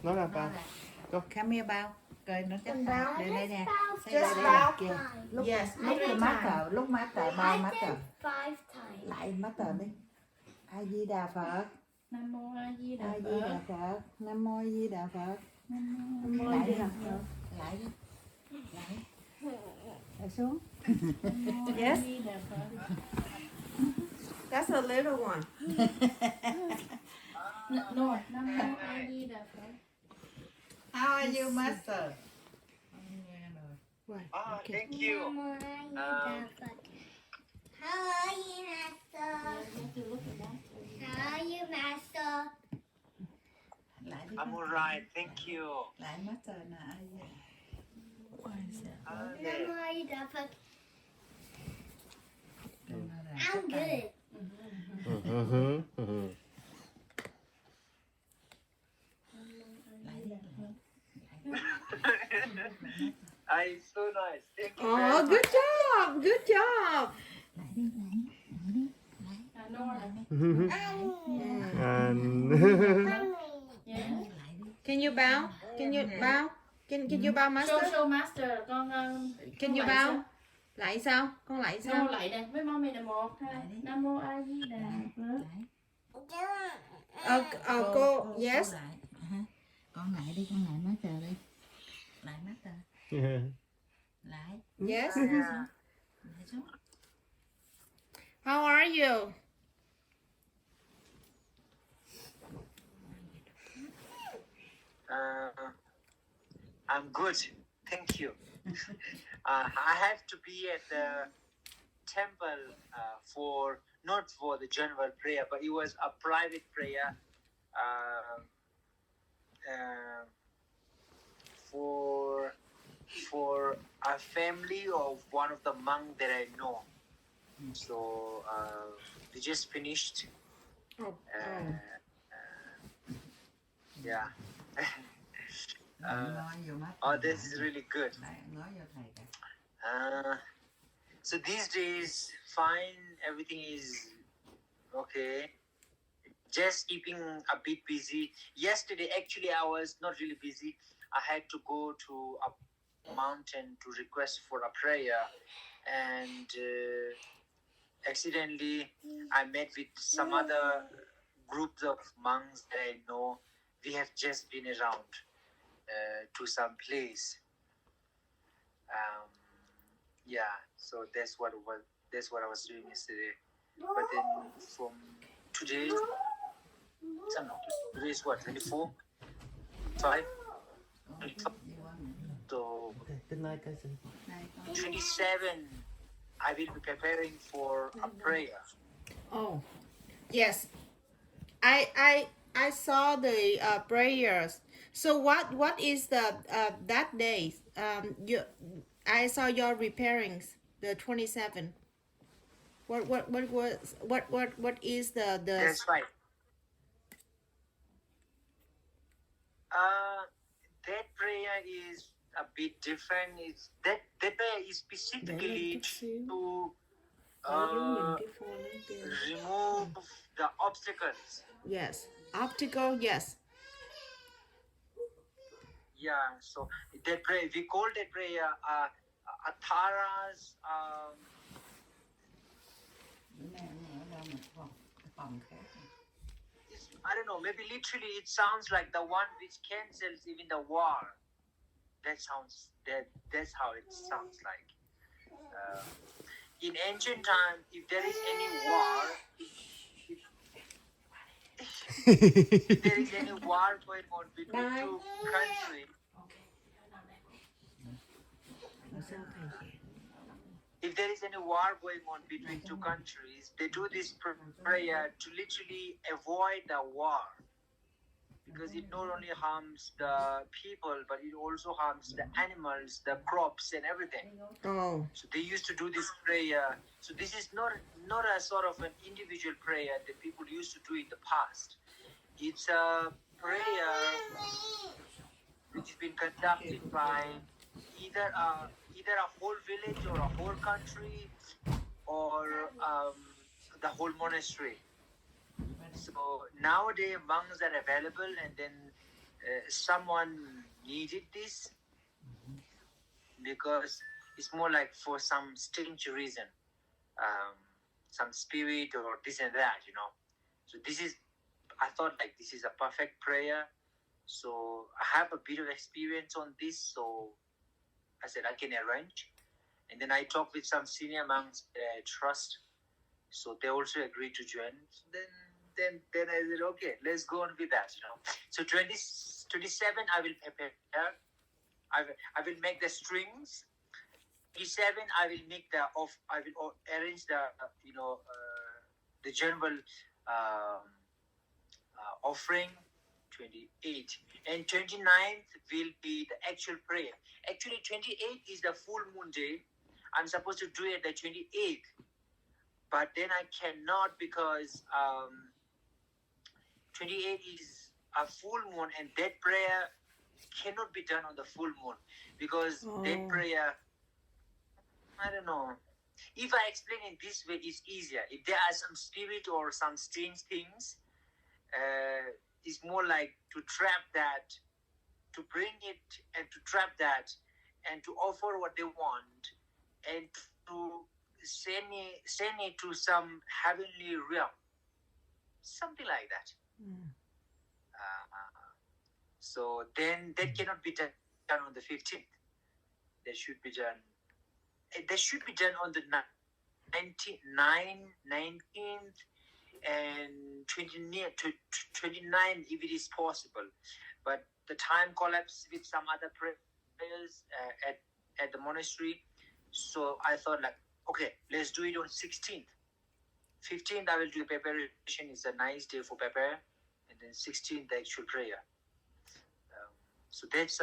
Nó là bao. Come here bao. Coi nó chắc Bao. đây đây nè. Just Đây bao. kìa. Lúc Yes, lúc every mắt time. cờ, lúc mắt cờ bao mắt cờ. 5 times. Lại mắt cờ đi. A Di Đà Phật. Nam mô A Di Đà A Di Đà Phật. Phật. Nam mô A Di Đà Phật. Nam mô A Lại Di đi. Đà Phật. Lại đi. Lại. Lại xuống. Yes. A Di Đà Phật. That's a little one. No, Nam mô A Di Đà Phật. How are you, master? Thank you. How are you, Master? How are you, Master? Lại đi. I'm alright, thank you. Lại master nè. I'm good. It's so nice. Thank you. Oh, very good much. job. Good job. Can you bow? Can you bow? Can you bow, Master? Show master con. Can you bow? Lại sao? Con lại sao? No, lại đây với mommy là 1 2. Nam mô A Di Đà Phật. Cô, yes. Lại. Con lại đi, con lại master đi. Lại master. Lại. Yes. Lại xuống. How are you? I'm good. Thank you. I have to be at the temple not for the general prayer, but it was a private prayer for a family of one of the monks that I know. So we just finished. Oh, Yeah. Nói vô master. This is really good. Nói vô thầy cả. So these days, fine, everything is okay. Just keeping a bit busy. Yesterday, actually, I was not really busy. I had to go to a mountain to request for a prayer, and accidentally, I met with some other groups of monks that I know. We have just been around to some place. So that's what I was doing yesterday. But then from today, today is what, 24? 5? So Good night, cousin. 27, I will be preparing for a prayer. oh, yes. I saw the prayers. So what is the that day? I saw your repairings, the 27. What is the That's right. That prayer is a bit different. It's that prayer is specifically to remove the obstacles. yes, optical, yes. Yeah, so that prayer, we call that prayer Atharas. I don't know, maybe literally it sounds like the one which cancels even the war. That's how it sounds like. In ancient time, if there is any war, if there is any war going on between two countries, if there is any war going on between two countries, they do this prayer to literally avoid the war. Because it not only harms the people, but it also harms the animals, the crops, and everything. Oh, So they used to do this prayer. So this is not a sort of an individual prayer that people used to do in the past. It's a prayer which has been conducted by either a whole village or a whole country or the whole monastery. So nowadays monks are available, and then someone needed this because it's more like for some strange reason, some spirit or this and that, you know. So I thought like this is a perfect prayer. So I have a bit of experience on this, so I said I can arrange. And then I talked with some senior monks that I trust, so they also agreed to join. Then I said, okay, let's go on with that, you know. So 27, I will prepare. I will make the strings. 27, I will make I will arrange the general offering. 28 and 29th will be the actual prayer. Actually, 28th is the full moon day. I'm supposed to do it the 28th, but then I cannot because 28th is a full moon, and that prayer cannot be done on the full moon because that prayer, I don't know. If I explain it this way, it's easier. If there are some spirit or some strange things, it's more like to trap that, to bring it and to trap that, and to offer what they want, and to send it to some heavenly realm, something like that. So then that cannot be done on the 15th. That should be done. That should be done on the 19th and 29 if it is possible. But the time collapsed with some other prayers at the monastery. So I thought like, okay, let's do it on 16th. 15th I will do preparation. It's a nice day for prepare. And then 16th the actual prayer. So that's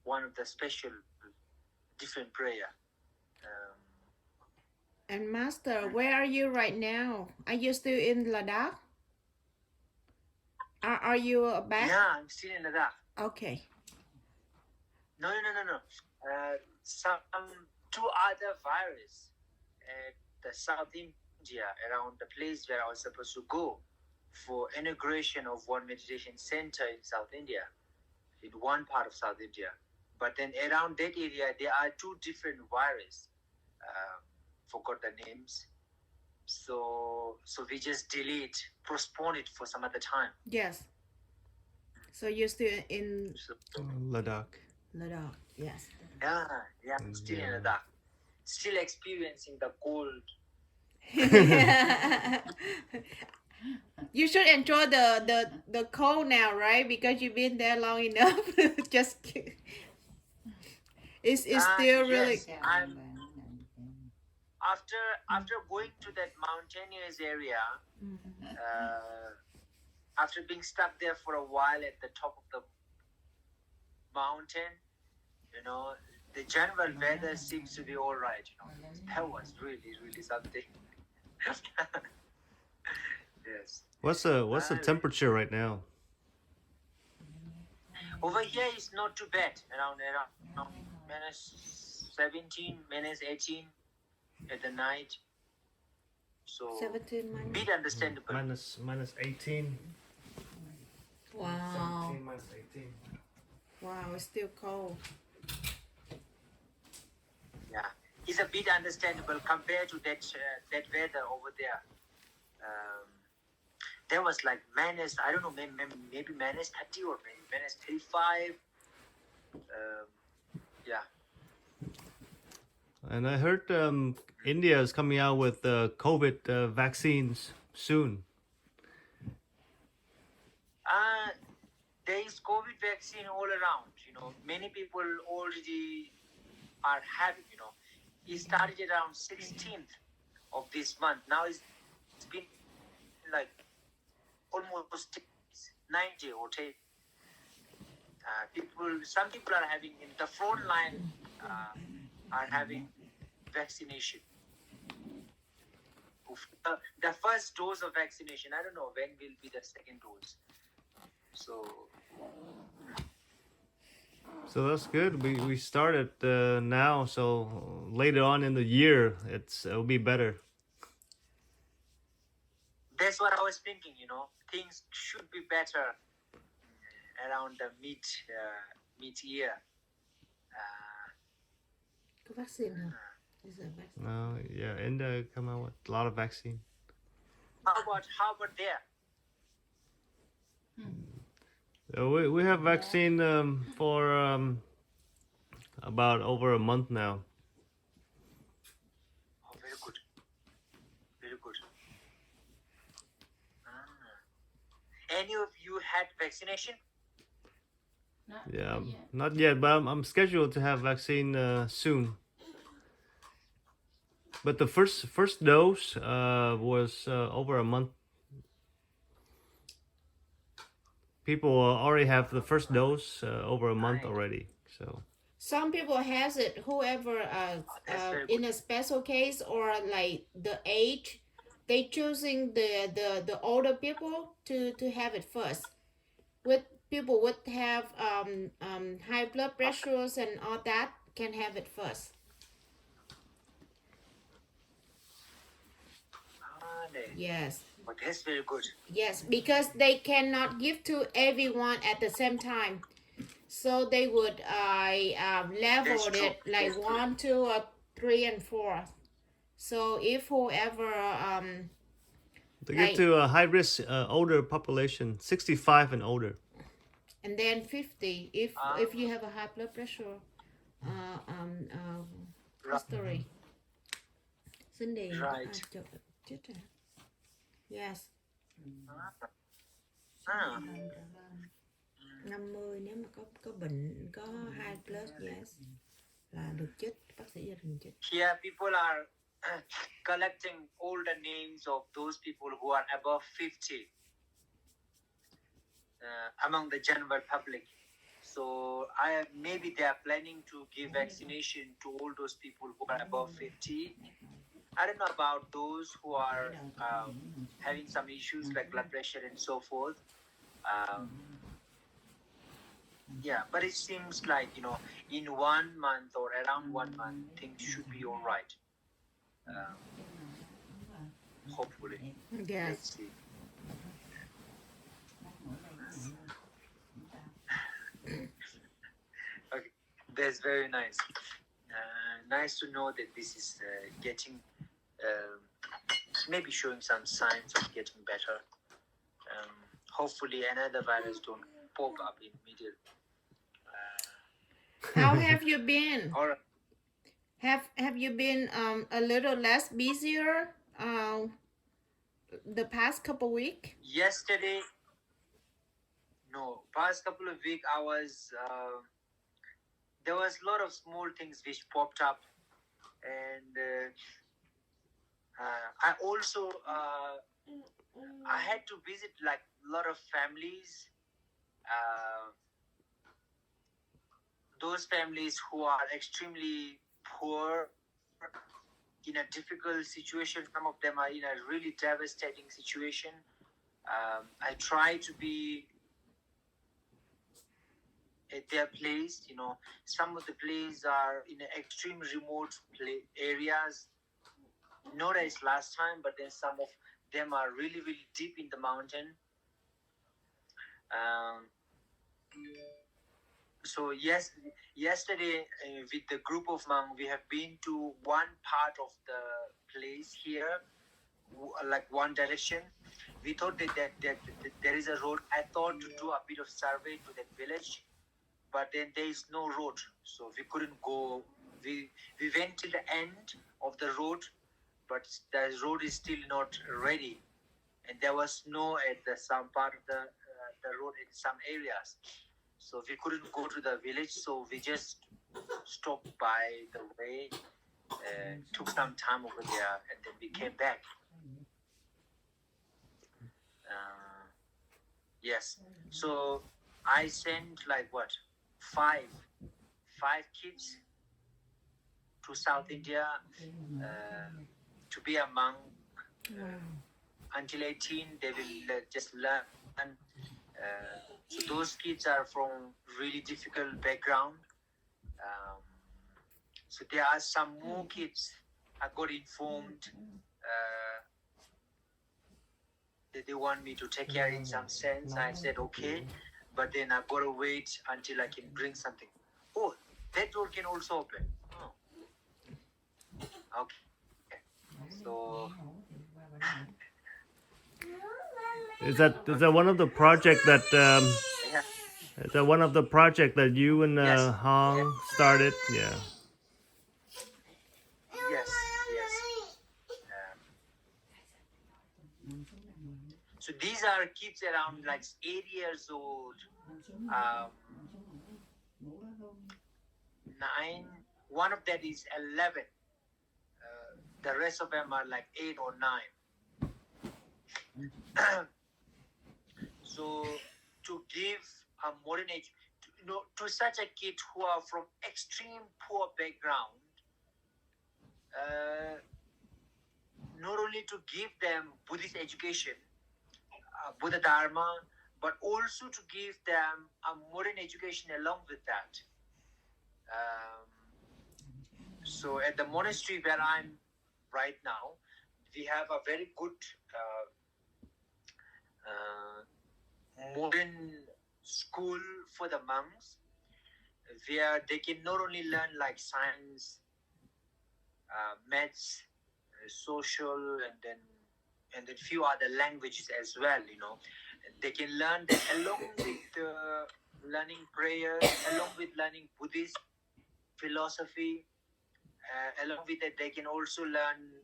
one of the special different prayer. And Master, where are you right now? Are you still in Ladakh? Are you back? Yeah, I'm still in Ladakh. Okay. No. Some two other virus at the South India, around the place where I was supposed to go for inauguration of one meditation center in South India, in one part of South India. But then around that area, there are two different viruses. Forgot the names. So we just postpone it for some other time. Yes. So you're still in Ladakh. Ladakh, yes. Yeah, still in Ladakh. Still experiencing the cold. You should enjoy the cold now, right? Because you've been there long enough. Just it's still really. I'm after going to that mountainous area, after being stuck there for a while at the top of the mountain, you know, the general weather seems to be all right. You know, that was really something. Yes. What's the temperature right now? Over here is not too bad. Around minus 17, minus 18 at the night. So 17 minus. bit understandable. Minus 18. Wow. 17 minus 18. Wow, it's still cold. Yeah, it's a bit understandable compared to that weather over there. There was like minus, I don't know, maybe minus 30 or maybe minus 35. Yeah. And I heard India is coming out with COVID vaccines soon. There is COVID vaccine all around. You know, many people already are having. You know, it started around 16th of this month. Now it's been like almost 90 or 10. Some people are having in the front line are having vaccination. The first dose of vaccination, I don't know when will be the second dose. So that's good. We started now, so later on in the year it'll be better. That's what I was thinking. You know, things should be better around the mid year. Có vaccine hả? Is there vaccine? No, yeah, India come out with a lot of vaccine. How about there? We have vaccine for about over a month now. Oh, very good. Very good. Any of you had vaccination? Yeah, not yet, but I'm scheduled to have vaccine soon. But the first dose was over a month. People already have the first dose over a month Right. already. So Some people has it. Whoever That's very in a special case or like the age, they choosing the older people to have it first. With people would have high blood pressures and all that can have it first. Yes. But that's very good. Yes, because they cannot give to everyone at the same time. So they would level That's true. it like That's true. 1, 2, or 3, and 4. So if whoever they Like- give to a high risk older population, 65 and older. and then 50 if you have a high blood pressure history. Cindy, Right. Yes. Ah, 50 nếu mà có bệnh có high blood, yes, là được chích, bác sĩ gia đình chích. here people are collecting all the names of those people who are above 50 among the general public. So maybe they are planning to give vaccination to all those people who are above 50. I don't know about those who are having some issues like blood pressure and so forth. Yeah, but it seems like, in 1 month or around 1 month, things should be all right. Hopefully. Yes. Let's see. Okay, that's very nice. Nice to know that this is getting, maybe showing some signs of getting better. Hopefully another virus don't pop up in middle. How have you been? All right. Have you been a little less busier the past couple weeks? Yesterday, no, past couple of weeks I was, there was a lot of small things which popped up, and I also, I had to visit like a lot of families, those families who are extremely poor, in a difficult situation. Some of them are in a really devastating situation. I try to be at their place. Some of the places are in extreme remote areas, not as last time, but then some of them are really, really deep in the mountain. So yesterday with the group of monks, we have been to one part of the place here, like one direction. We thought that there is a road. I thought to do a bit of survey to that village, but then there is no road, so we couldn't go. We went till the end of the road, but the road is still not ready, and there was snow at some part of the road in some areas. So we couldn't go to the village, so we just stopped by the way, took some time over there, and then we came back. Yes. So I sent like 5 kids to South India to be a monk. Until 18, they will just learn. So those kids are from really difficult background. So there are some more kids. I got informed that they want me to take care in some sense. I said okay, but then I've got to wait until I can bring something. Oh, that door can also open. Oh. Okay. So Is that one of the project that yeah. is that one of the project that you and Yes. Hong started? Yeah. Yes. So these are kids around like 8 years old, 9. One of that is 11. The rest of them are like 8 or 9. So to give a modern age, to such a kid who are from extreme poor background, not only to give them Buddhist education, Buddha Dharma, but also to give them a modern education along with that. So at the monastery where I'm right now, we have a very good modern school for the monks, where they can not only learn like science, maths, social, and then few other languages as well. They can learn that along with learning prayers, along with learning Buddhist philosophy. Along with that, they can also learn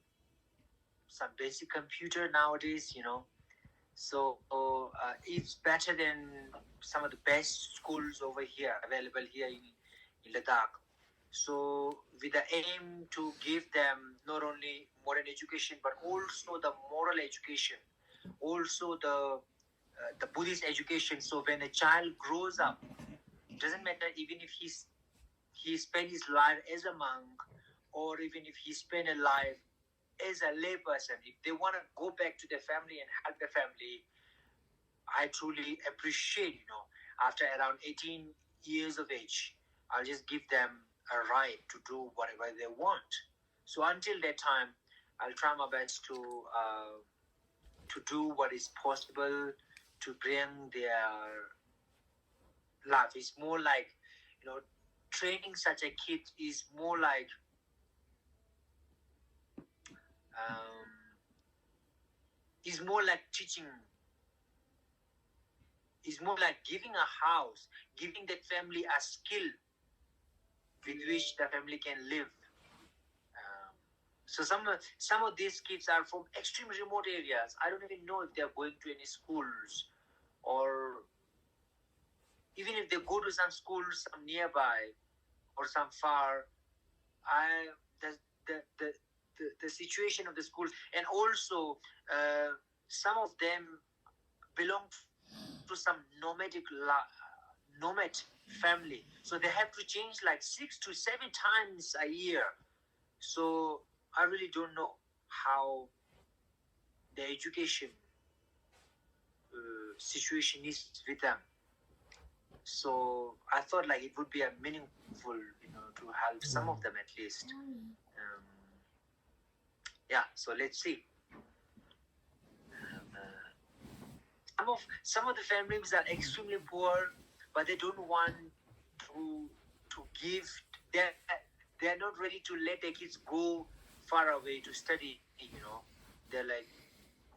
some basic computer nowadays. So it's better than some of the best schools over here, available here in Ladakh. So with the aim to give them not only modern education, but also the moral education, also the Buddhist education. So when a child grows up, doesn't matter even if he spent his life as a monk, or even if he spent a life as a lay person, if they want to go back to their family and help their family, I truly appreciate, after around 18 years of age, I'll just give them a right to do whatever they want. So until that time, I'll try my best to do what is possible to bring their life. It's more like, training such a kid is more like teaching. Is more like giving a house, giving that family a skill with which the family can live. So some of these kids are from extreme remote areas. I don't even know if they're going to any schools, or even if they go to some schools, some nearby or some far. The situation of the schools, and also some of them belong to some nomad family, so they have to change like 6 to 7 times a year. So I really don't know how the education situation is with them. So I thought like it would be a meaningful, to help some of them at least. Yeah, so let's see. Some of the families are extremely poor, but they don't want to give. They're not ready to let their kids go far away to study. They're like,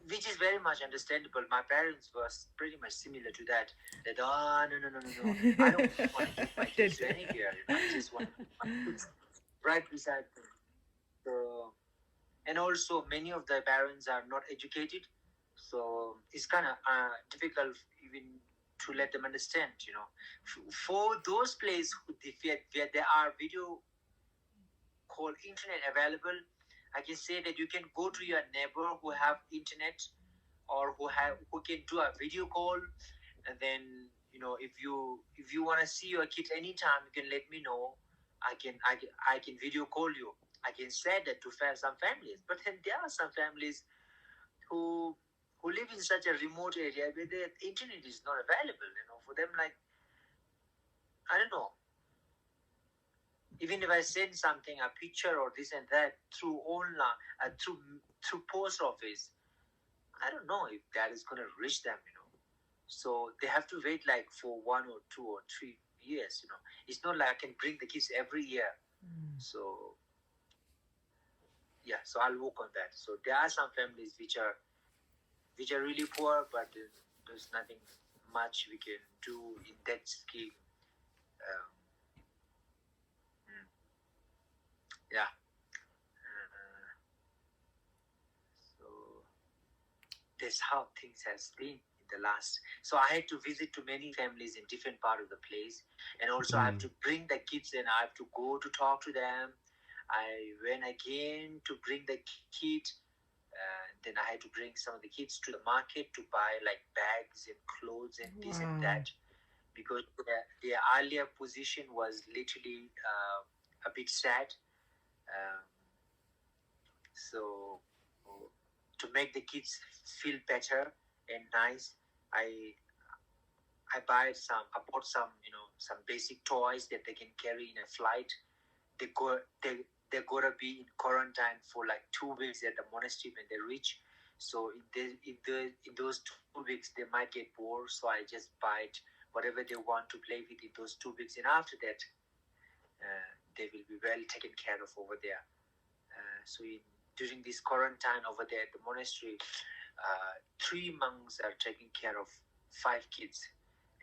which is very much understandable. My parents were pretty much similar to that. That no, I don't want to keep my kids anywhere. I just want right beside them. So, and also many of the parents are not educated, so it's kind of difficult even to let them understand. For those places where there are video call internet available, I can say that you can go to your neighbor who have internet, or who can do a video call, and then if you want to see your kid anytime, you can let me know. I can video call you. I can say that to some families, but then there are some families who live in such a remote area where the internet is not available. For them, like, I don't know. Even if I send something, a picture or this and that through online, through post office, I don't know if that is going to reach them. So they have to wait like for 1 or 2 or 3 years. It's not like I can bring the kids every year. So yeah, so I'll work on that. So there are some families which are really poor, but there's nothing much we can do in that scheme. Um, yeah. So that's how things has been in the last. So I had to visit to many families in different part of the place, and also I have to bring the kids and I have to go to talk to them. I went again to bring the kid. Then I had to bring some of the kids to the market to buy like bags and clothes and this and that, because their earlier position was literally a bit sad. So to make the kids feel better and nice, I bought some some basic toys that they can carry in a flight. They're gonna be in quarantine for like 2 weeks at the monastery when they reach. So in those 2 weeks they might get bored. So I just buy whatever they want to play with in those 2 weeks, and after that they will be well taken care of over there. So during this quarantine over there at the monastery, 3 monks are taking care of 5 kids,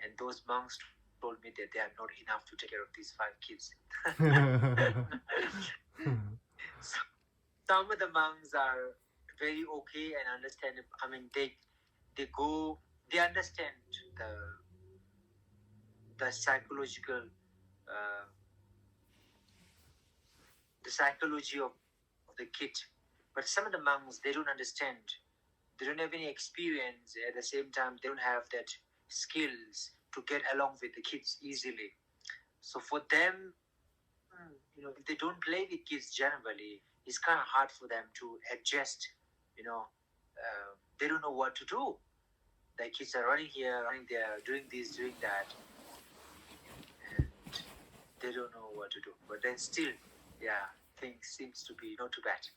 and those monks told me that they are not enough to take care of these 5 kids. So, some of the monks are very okay and understandable. I mean, they understand the psychological the psychology of the kid, but some of the monks, they don't understand. They don't have any experience. At the same time, they don't have that skills to get along with the kids easily. So for them, if they don't play with kids generally, it's kind of hard for them to adjust. They don't know what to do. The kids are running here, running there, doing this, doing that, and they don't know what to do. But then still, yeah, things seems to be not too bad.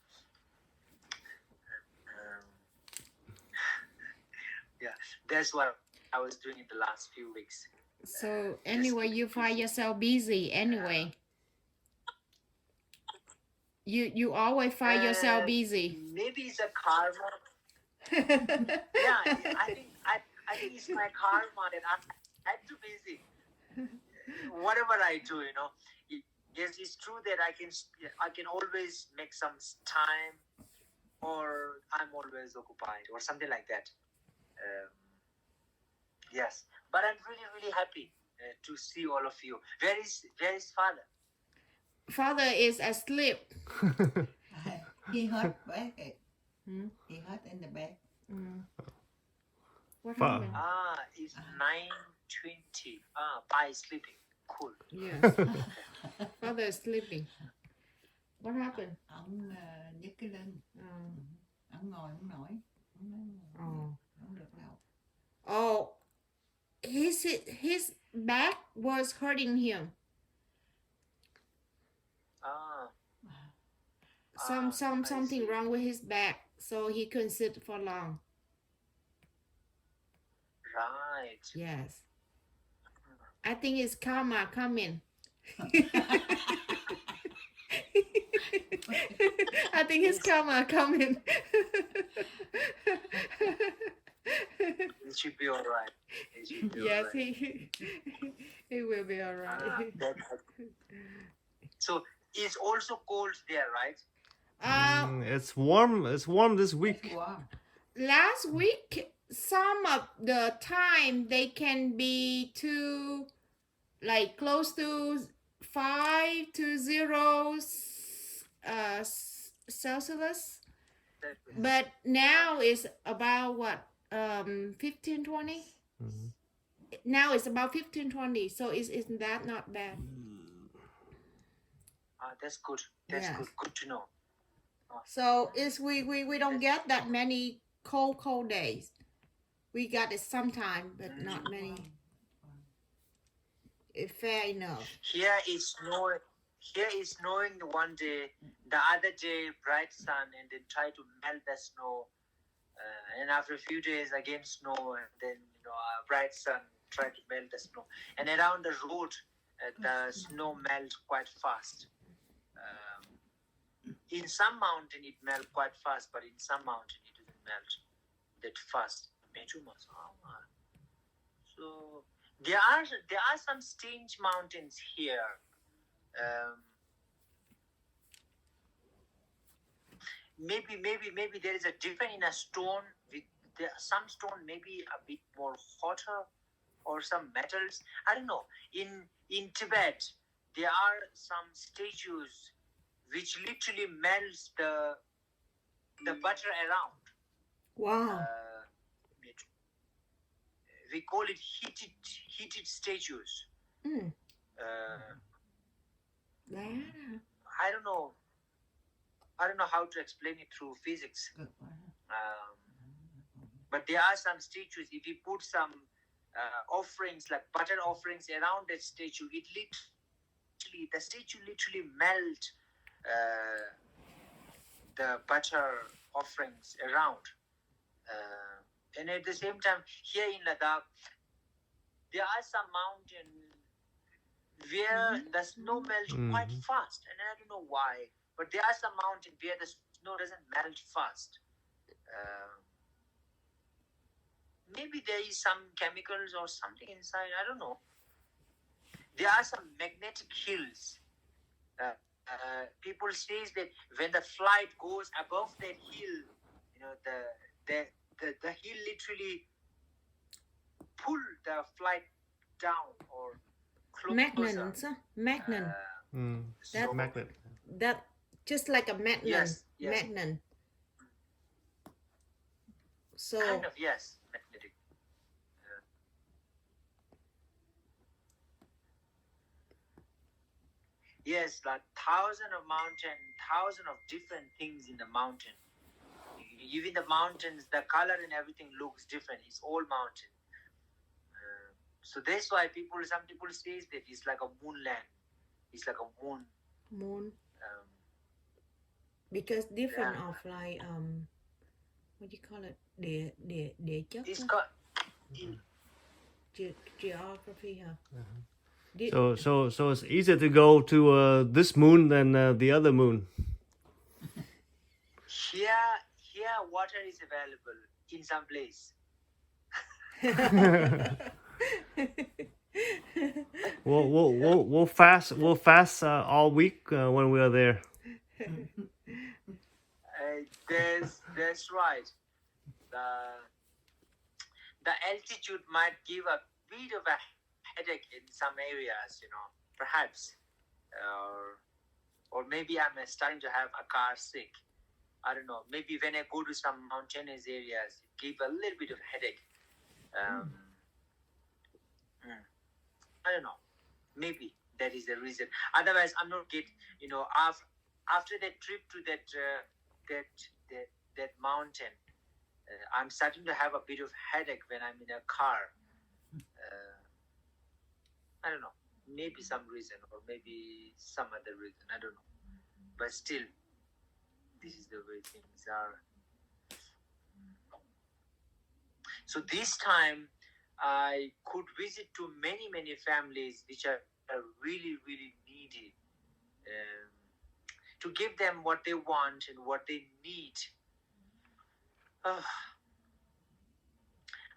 Yeah, that's what I was doing in the last few weeks. So anyway, you find yourself busy anyway. You always find yourself busy. Maybe it's a karma. Yeah, I think it's my karma that I'm too busy. Whatever I do, yes, it's true that I can always make some time, or I'm always occupied, or something like that. Yes, but I'm really, really happy to see all of you. Where is father? Father is asleep. He hurt back. Hmm? He hurt in the back. What Fa- happened? It's 9:20. By sleeping. Cool. Yes. Father is sleeping. What happened? Ông nhức cái lưng. Ông ngồi không nổi. Không được đâu. Oh, his back was hurting him. Something wrong with his back, so he couldn't sit for long. Right. Yes. I think it's karma coming. I think his karma coming. It should be all right. Yes, he will be all right. So it's also cold there, right? It's warm. It's warm this week. Wow. Last week, some of the time they can be to like close to 5 to 0 Celsius, but now it's about what 15-20. Now it's about 15-20, so isn't that not bad? That's good. That's Yes. good. Good to know. So we don't get that many cold days. We got it sometime, but not many. It's fair enough. Here is snowing. Here is snowing one day. The other day, bright sun, and then try to melt the snow. And after a few days, again snow, and then bright sun try to melt the snow, and around the road the snow melts quite fast. In some mountain it melts quite fast, but in some mountain it doesn't melt that fast. So there are some strange mountains here. Maybe there is a difference in a stone. Some stone maybe a bit more hotter, or some metals. I don't know. In Tibet, there are some statues which literally melts the butter around. Wow. We call it heated statues. Mm. I don't know how to explain it through physics. But there are some statues. If you put some offerings, like butter offerings, around that statue, the statue literally melt the butter offerings around. And at the same time, here in Ladakh, there are some mountains where the snow melts quite fast, and I don't know why. But there are some mountains where the snow doesn't melt fast. Maybe there is some chemicals or something inside. I don't know. There are some magnetic hills. People say that when the flight goes above that hill, the hill literally pull the flight down or closer. Magnet. So Magnet. That just like a magnet. Yes. Magnet. So Kind of, yes, magnetic. Yes, like thousands of mountains, thousands of different things in the mountain. Even the mountains, the color and everything looks different. It's all mountain. So that's why some people say that it's like a moonland. It's like a moon. Because different of like what do you call it? địa chất. It's á. got Geography, huh? So it's easier to go to this moon than the other moon. here water is available in some place. We'll fast all week when we are there. That's right. The altitude might give a bit of a headache in some areas, perhaps, or maybe I'm starting to have a car sick. I don't know. Maybe when I go to some mountainous areas, it gives a little bit of headache. I don't know. Maybe that is the reason. Otherwise, I'm not after that trip to that mountain, I'm starting to have a bit of headache when I'm in a car. I don't know. Maybe some reason, or maybe some other reason. I don't know. But still, this is the way things are. So this time, I could visit to many families which are really, really needy, to give them what they want and what they need.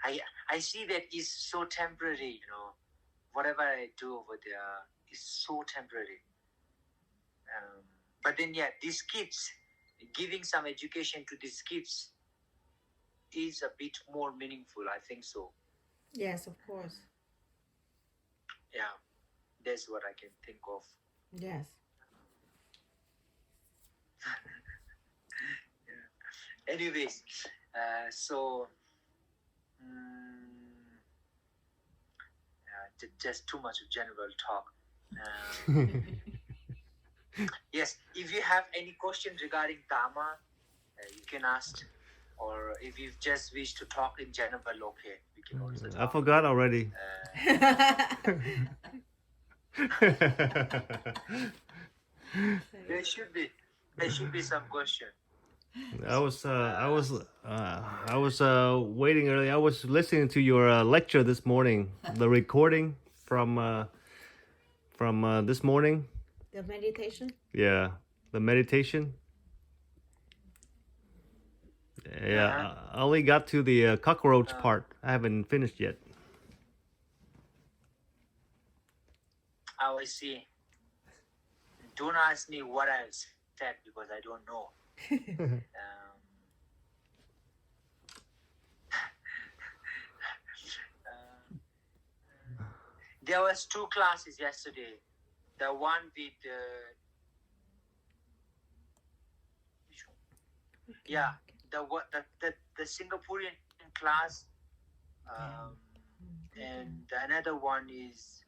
I see that is so temporary, whatever I do over there is so temporary. But then, these kids, giving some education to these kids is a bit more meaningful, I think so. Yes, of course. Yeah, that's what I can think of. Yes. Anyways, just too much of general talk. Yes, if you have any questions regarding Dharma, you can ask. Or if you just wish to talk in general, okay, we can also talk. I forgot already. There should be some question. I was waiting early. I was listening to your lecture this morning, the recording from this morning. The meditation. Yeah, the meditation. Yeah, I only got to the cockroach part. I haven't finished yet. I see. Don't ask me what I said because I don't know. There was 2 classes yesterday. The one with the Singaporean class, and another one is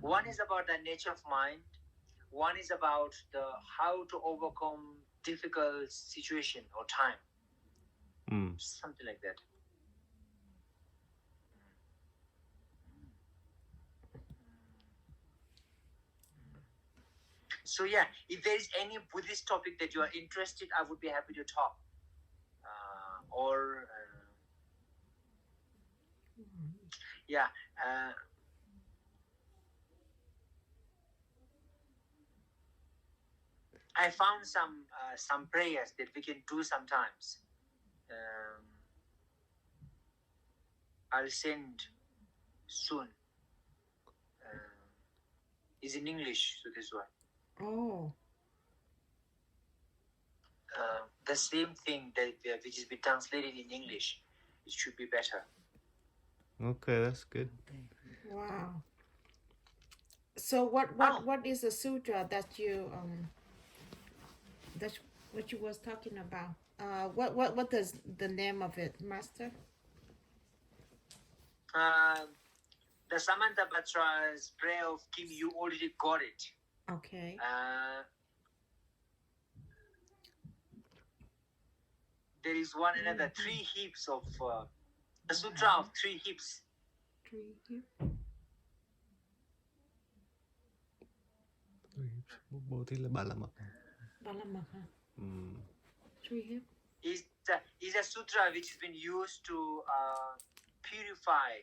one is about the nature of mind. One is about the how to overcome difficult situation or time. Something like that. So yeah, if there is any Buddhist topic that you are interested, I would be happy to talk. I found some prayers that we can do sometimes. I'll send soon. Is in English, so this one. Oh. The same thing that which has been translated in English, it should be better. Okay, that's good. Wow. So what is the sutra that you that's what you was talking about? What does the name of it, Master? The Samantapatra's prayer of Kim, you already got it. Okay. There is one another 3 heaps of the sutra of 3 heaps. 3 heaps. Balamaka. 3 heaps. Is a sutra which has been used to purify.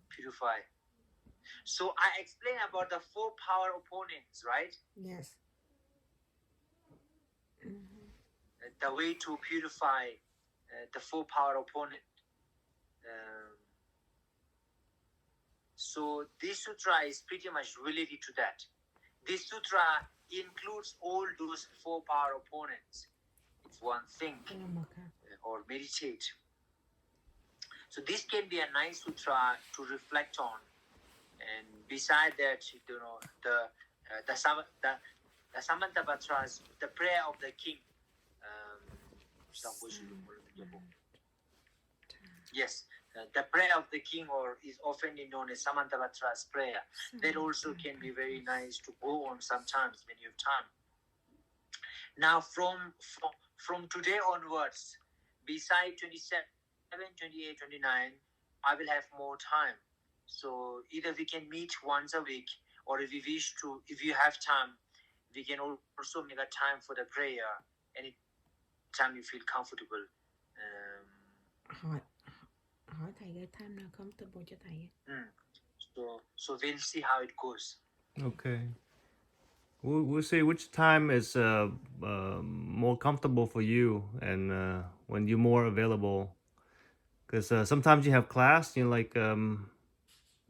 Purify. So I explained about the 4 power opponents, right? Yes. The way to purify the 4 power opponent. So this sutra is pretty much related to that. This sutra includes all those 4 power opponents. If one think or meditate. So this can be a nice sutra to reflect on. And beside that, you know, the Samantapatra's, the prayer of the king. Yes, the prayer of the king, or is often known as Samantapatra's prayer. That also can be very nice to go on sometimes when you have time. Now, from today onwards, beside 27, 28, 29, I will have more time. So either we can meet once a week, or if you wish to, if you have time, we can also make a time for the prayer anytime you feel comfortable. Hỏi thầy cái time nào comfortable cho thầy. So we'll see how it goes. Okay. We'll see which time is more comfortable for you, and when you're more available. Because sometimes you have class, you know, like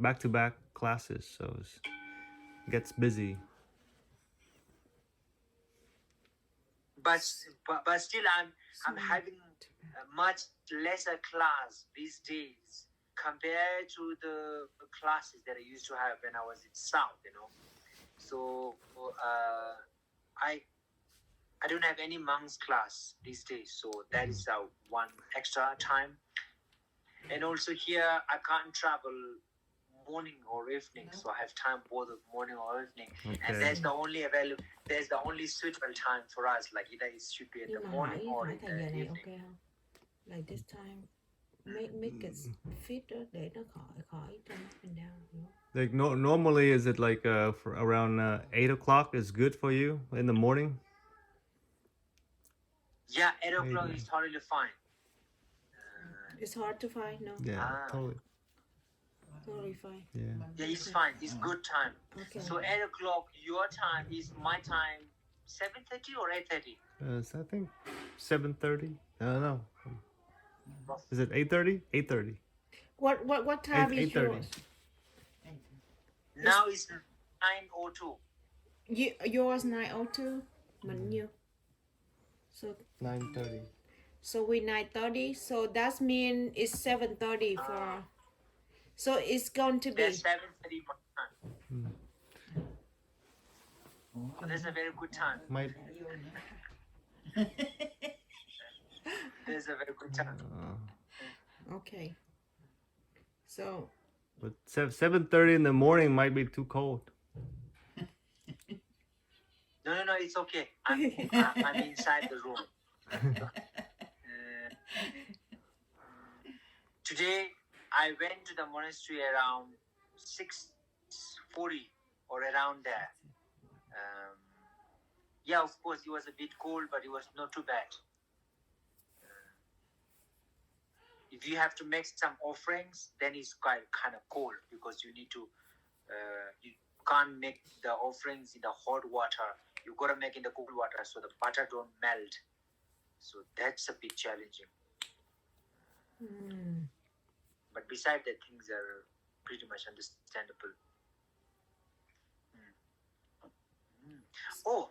back-to-back classes, so it gets busy. But still, I'm having a much lesser class these days compared to the classes that I used to have when I was in South, you know. So I don't have any monks class these days, so that is one extra time. And also here I can't travel morning or evening, so I have time both of morning or evening. Okay. And there's the only suitable time for us. Like either it should be in the morning or in the evening. Okay, like this time, make it fit đó, để nó khỏi turn up and down, you know? Like normally, is it like for around 8 o'clock is good for you in the morning? Yeah, 8 o'clock Maybe. is totally fine. It's hard to find, no? Yeah, totally. Totally fine. Yeah. Yeah, it's fine. It's good time. Okay. So 8 o'clock your time is my time 7:30 or 8:30? So I think 7:30. I don't know. Is it 8:30? 8:30. What time is 8:30. yours? Now it's 9:02. Yours 9:02. Mình nhiêu? So 9:30. so we 9:30. So that means it's 7:30 for. So it's going to be. That's 7:30 my time. Oh, that's a very good time. Might. That's a very good time. Okay. So But 7:30 in the morning might be too cold. No, it's okay. I'm inside the room. Today I went to the monastery around 6:40 or around there. Yeah, of course it was a bit cold, but it was not too bad. If you have to make some offerings, then it's kind of cold because you need to. You can't make the offerings in the hot water. You gotta make in the cool water so the butter don't melt. So that's a bit challenging. But besides that, things are pretty much understandable. Oh,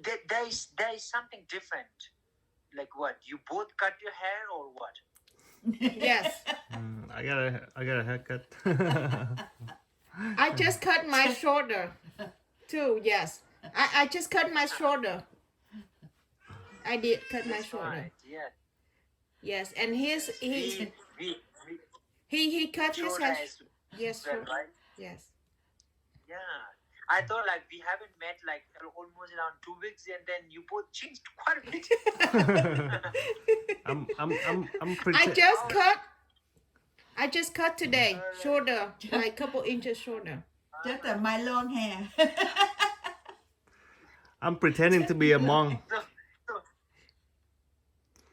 there is something different. Like what? You both cut your hair or what? yes, I got a haircut. I just cut my shoulder too. Yes, I just cut my shoulder. I did cut my That's shoulder. right. Yeah. Yes, and he cut his Shoulder hair. as Yes, well, shoulder. right? Yes. Yeah. I thought like we haven't met like almost around 2 weeks, and then you both changed quite a bit. I'm I just cut today. Shoulder, like couple inches shorter. Just my long hair. I'm pretending to be a monk. So,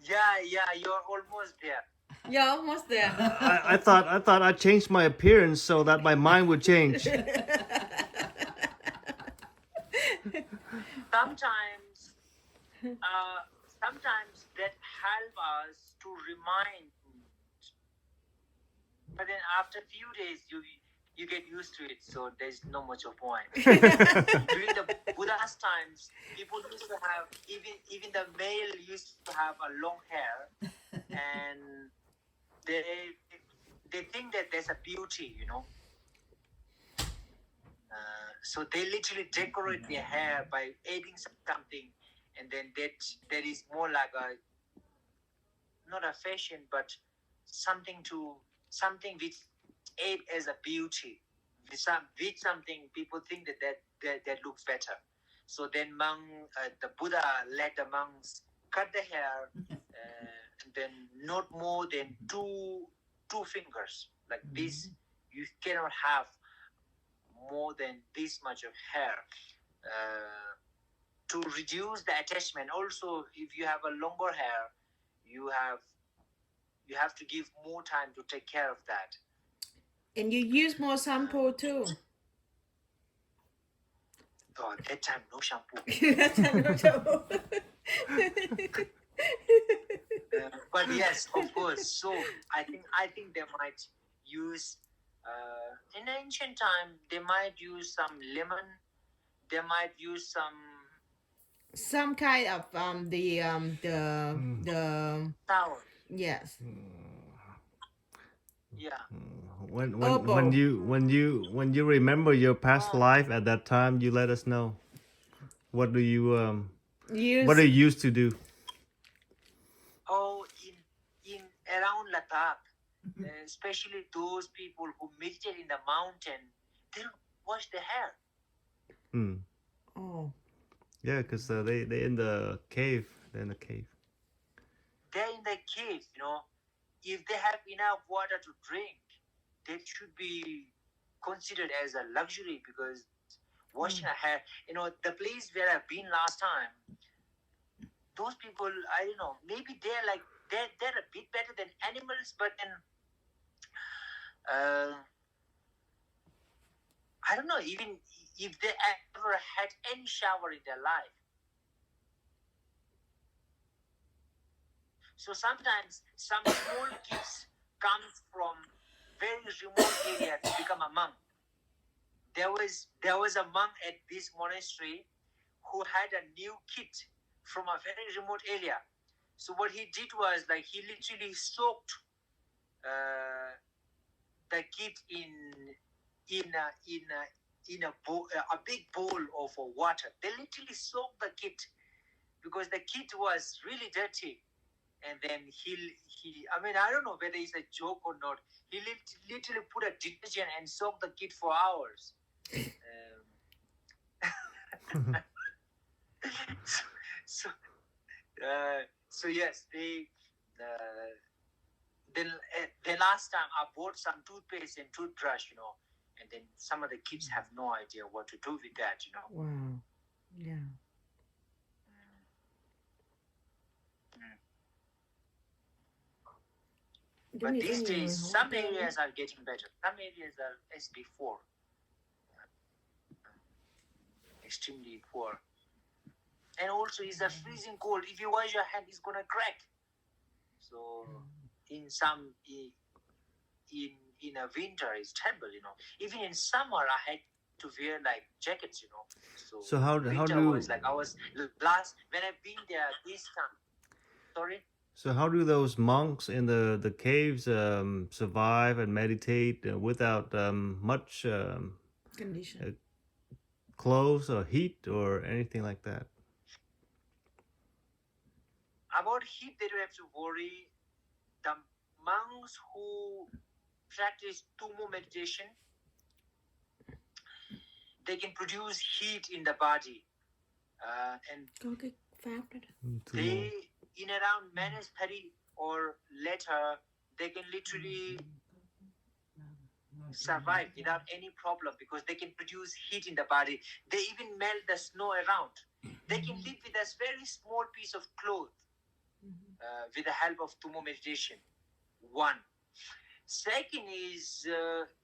yeah, you're almost there. You're almost there. I thought I changed my appearance so that my mind would change. Sometimes that help us to remind, but then after a few days you get used to it, so there's no much of point. During the Buddha's times, people used to have even the male used to have a long hair, and they think that there's a beauty, you know. So they literally decorate their hair by adding something, and then that is more like not a fashion, but something which aid as a beauty. With something people think that looks better. So then the Buddha let the monks cut the hair, and then not more than two fingers like this. You cannot have more than this much of hair to reduce the attachment. Also, if you have a longer hair, you have to give more time to take care of that. And you use more shampoo too. Oh, that time no shampoo. But yes, of course. So I think they might use in ancient time they might use some lemon. They might use Some kind of the sour. yes. Yeah. When you remember your past life at that time, you let us know. What do you what do you used to do? Oh, in around Ladakh, especially those people who meditate in the mountain, they don't wash their hair. Oh. Yeah, because they in the cave. They're in the cave. They're in the cave, you know. if they have enough water to drink, that should be considered as a luxury, because washing a hair, the place where I've been last time, those people, I don't know, maybe they're a bit better than animals, but then I don't know, even if they ever had any shower in their life. So sometimes some small kids come from very remote area to become a monk. There was a monk at this monastery who had a new kid from a very remote area. So what he did was, like, he literally soaked the kid in a big bowl of water. They literally soaked the kid because the kid was really dirty. And then he I mean, I don't know whether it's a joke or not. He literally put a detergent and soaked the kid for hours. So yes, the last time I bought some toothpaste and toothbrush, and then some of the kids have no idea what to do with that, Wow. Yeah. But these days, some areas are getting better. Some areas are as before, extremely poor. And also, it's a freezing cold. If you wash your hand, it's gonna crack. So, in a winter, it's terrible. Even in summer, I had to wear like jackets. So how winter do was like, I was last when I've been there this time. Sorry. So how do those monks in the caves survive and meditate without much Condition. clothes or heat or anything like that? About heat, they don't have to worry. The monks who practice Tumo meditation, they can produce heat in the body, and Có cái pháp đó. they, in around minus 30 or later, they can literally survive without any problem because they can produce heat in the body. They even melt the snow around. They can live with a very small piece of cloth with the help of Tumo meditation. One. Second is,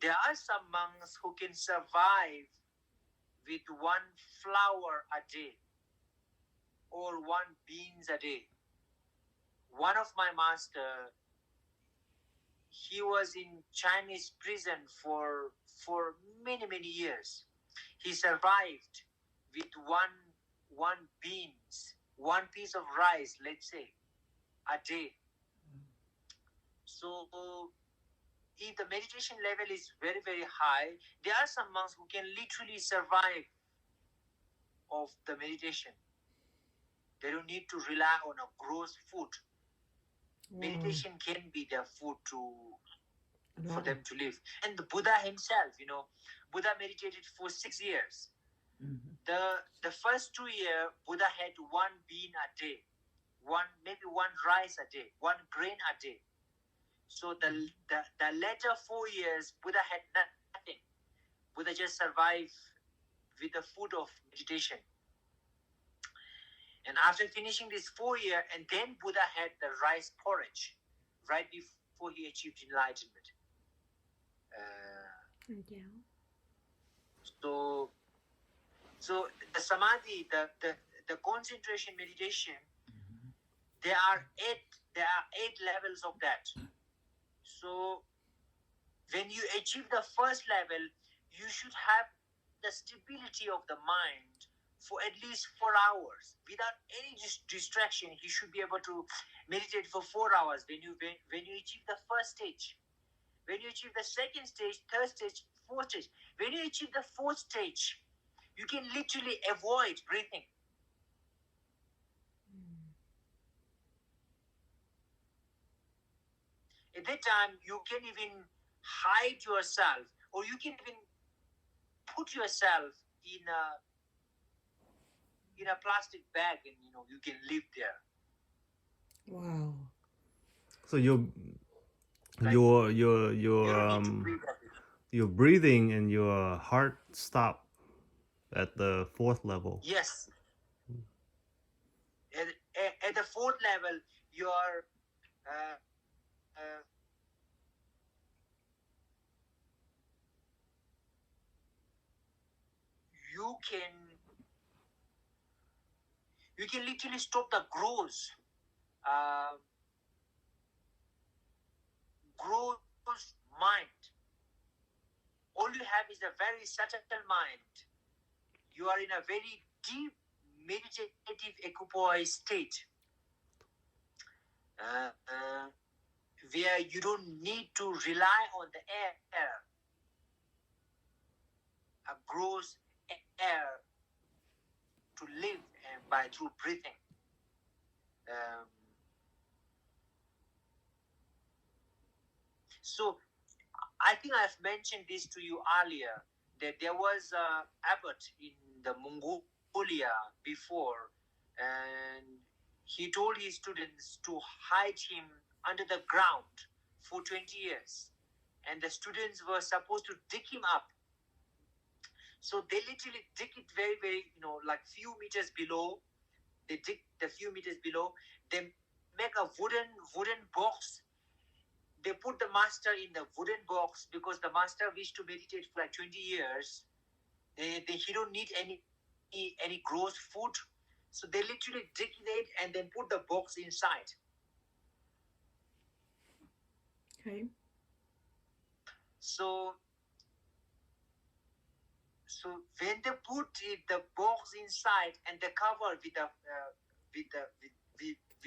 there are some monks who can survive with one flower a day or one beans a day. One of my master, he was in Chinese prison for many years. He survived with one beans, one piece of rice, let's say, a day. So if the meditation level is very, very high, there are some monks who can literally survive of the meditation. They don't need to rely on a gross food. Meditation can be their food for them to live. And the Buddha himself, Buddha meditated for 6 years. The first 2 years, Buddha had one bean a day, maybe one rice a day, one grain a day. So the later 4 years, Buddha had nothing. Buddha just survived with the food of meditation. And after finishing this 4 years, and then Buddha had the rice porridge right before he achieved enlightenment. So the samadhi, the concentration meditation, there are eight levels of that. So when you achieve the first level, you should have the stability of the mind for at least 4 hours without any distraction. You should be able to meditate for 4 hours when you achieve the first stage. When you achieve the second stage, third stage, fourth stage, when you achieve the fourth stage, you can literally avoid breathing. At that time, you can even hide yourself, or you can even put yourself in a plastic bag, and you can live there. Wow. So Like your you don't need to breathe at it. your breathing and your heart stop at the fourth level. Yes, at the fourth level, your uh, uh, you can literally stop the uh, gross mind. All you have is a very subtle mind. You are in a very deep meditative equipoise state, where you don't need to rely on the air, a gross air, to live by through breathing. So I think I've mentioned this to you earlier, that there was an abbot in the Mongolia before, and he told his students to hide him under the ground for 20 years. And the students were supposed to dig him up. So they literally dig it very, very, like few meters below. They dig the few meters below. They make a wooden box. They put the master in the wooden box because the master wished to meditate for like 20 years. He don't need any gross food. So they literally dig it and then put the box inside. Okay. So when they put the box inside and they cover with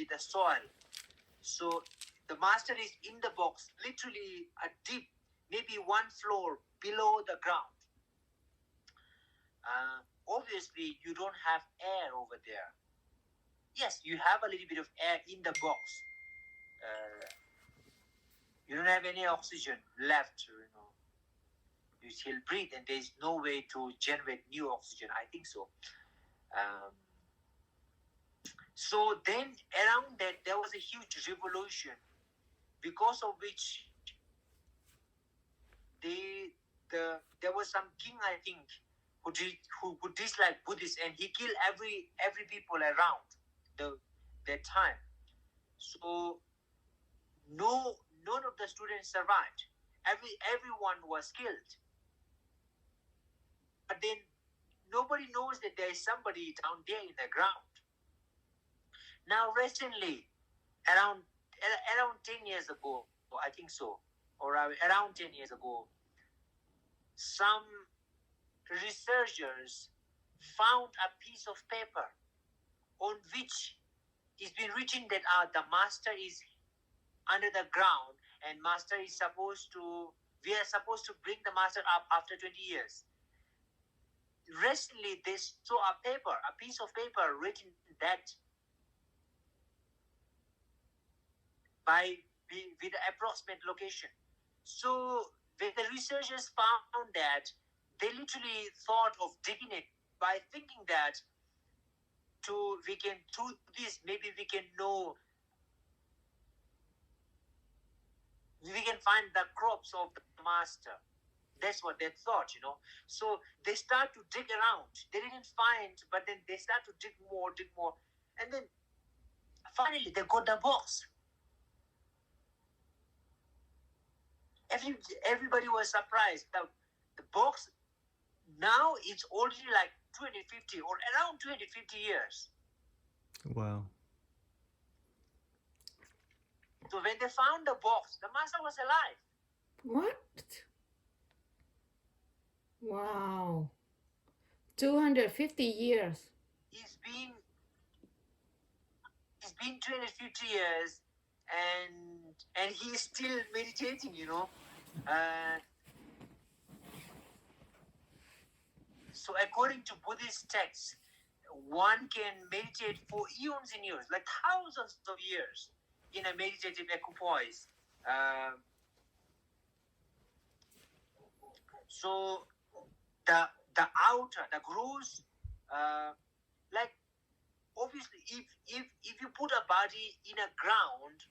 the soil, so the master is in the box, literally a deep, maybe one floor below the ground. Obviously, you don't have air over there. Yes, you have a little bit of air in the box. You don't have any oxygen left. You still breathe, and there is no way to generate new oxygen. I think so. So then, around that, there was a huge revolution, because of which there was some king, I think, who disliked Buddhists, and he killed every people around that time. So none of the students survived. Everyone was killed. But then nobody knows that there is somebody down there in the ground. Now recently, around 10 years ago, I think so, or around 10 years ago, some researchers found a piece of paper on which it's been written that the master is under the ground, and we are supposed to bring the master up after 20 years. Recently, they saw a piece of paper written that with the approximate location. So when the researchers found that, they literally thought of digging it by thinking that through this, maybe we can find the crops of the master. That's what they thought. So they start to dig around. They didn't find, but then they start to dig more, and then finally they got the box. Everybody was surprised. The box now it's already like 250 or around 250 years. Wow. So when they found the box, the master was alive. What? Wow. 250 years. It's been 250 years, and he's still meditating. So according to Buddhist texts, one can meditate for eons and years, like thousands of years, in a meditative equipoise. So the outer, the gross, like obviously, if you put a body in a ground,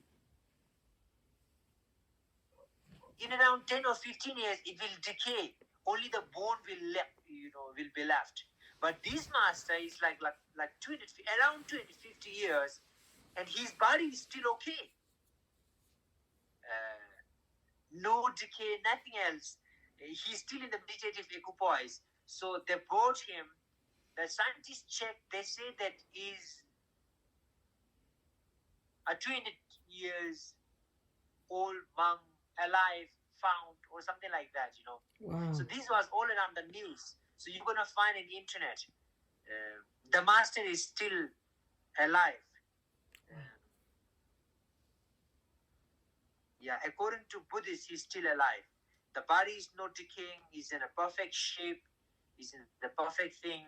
in around 10 or 15 years, it will decay. Only the bone will be left. But this master is like 20, around 20, 50 years, and his body is still okay. No decay, nothing else. He's still in the meditative equipoise. So they brought him. The scientists checked. They say that he's a 200 years old monk alive, found, or something like that, Wow. So this was all around the news. So you're gonna find on the internet. The master is still alive. Yeah, according to Buddhists, he's still alive. The body is not decaying. He's in a perfect shape. He's in the perfect thing.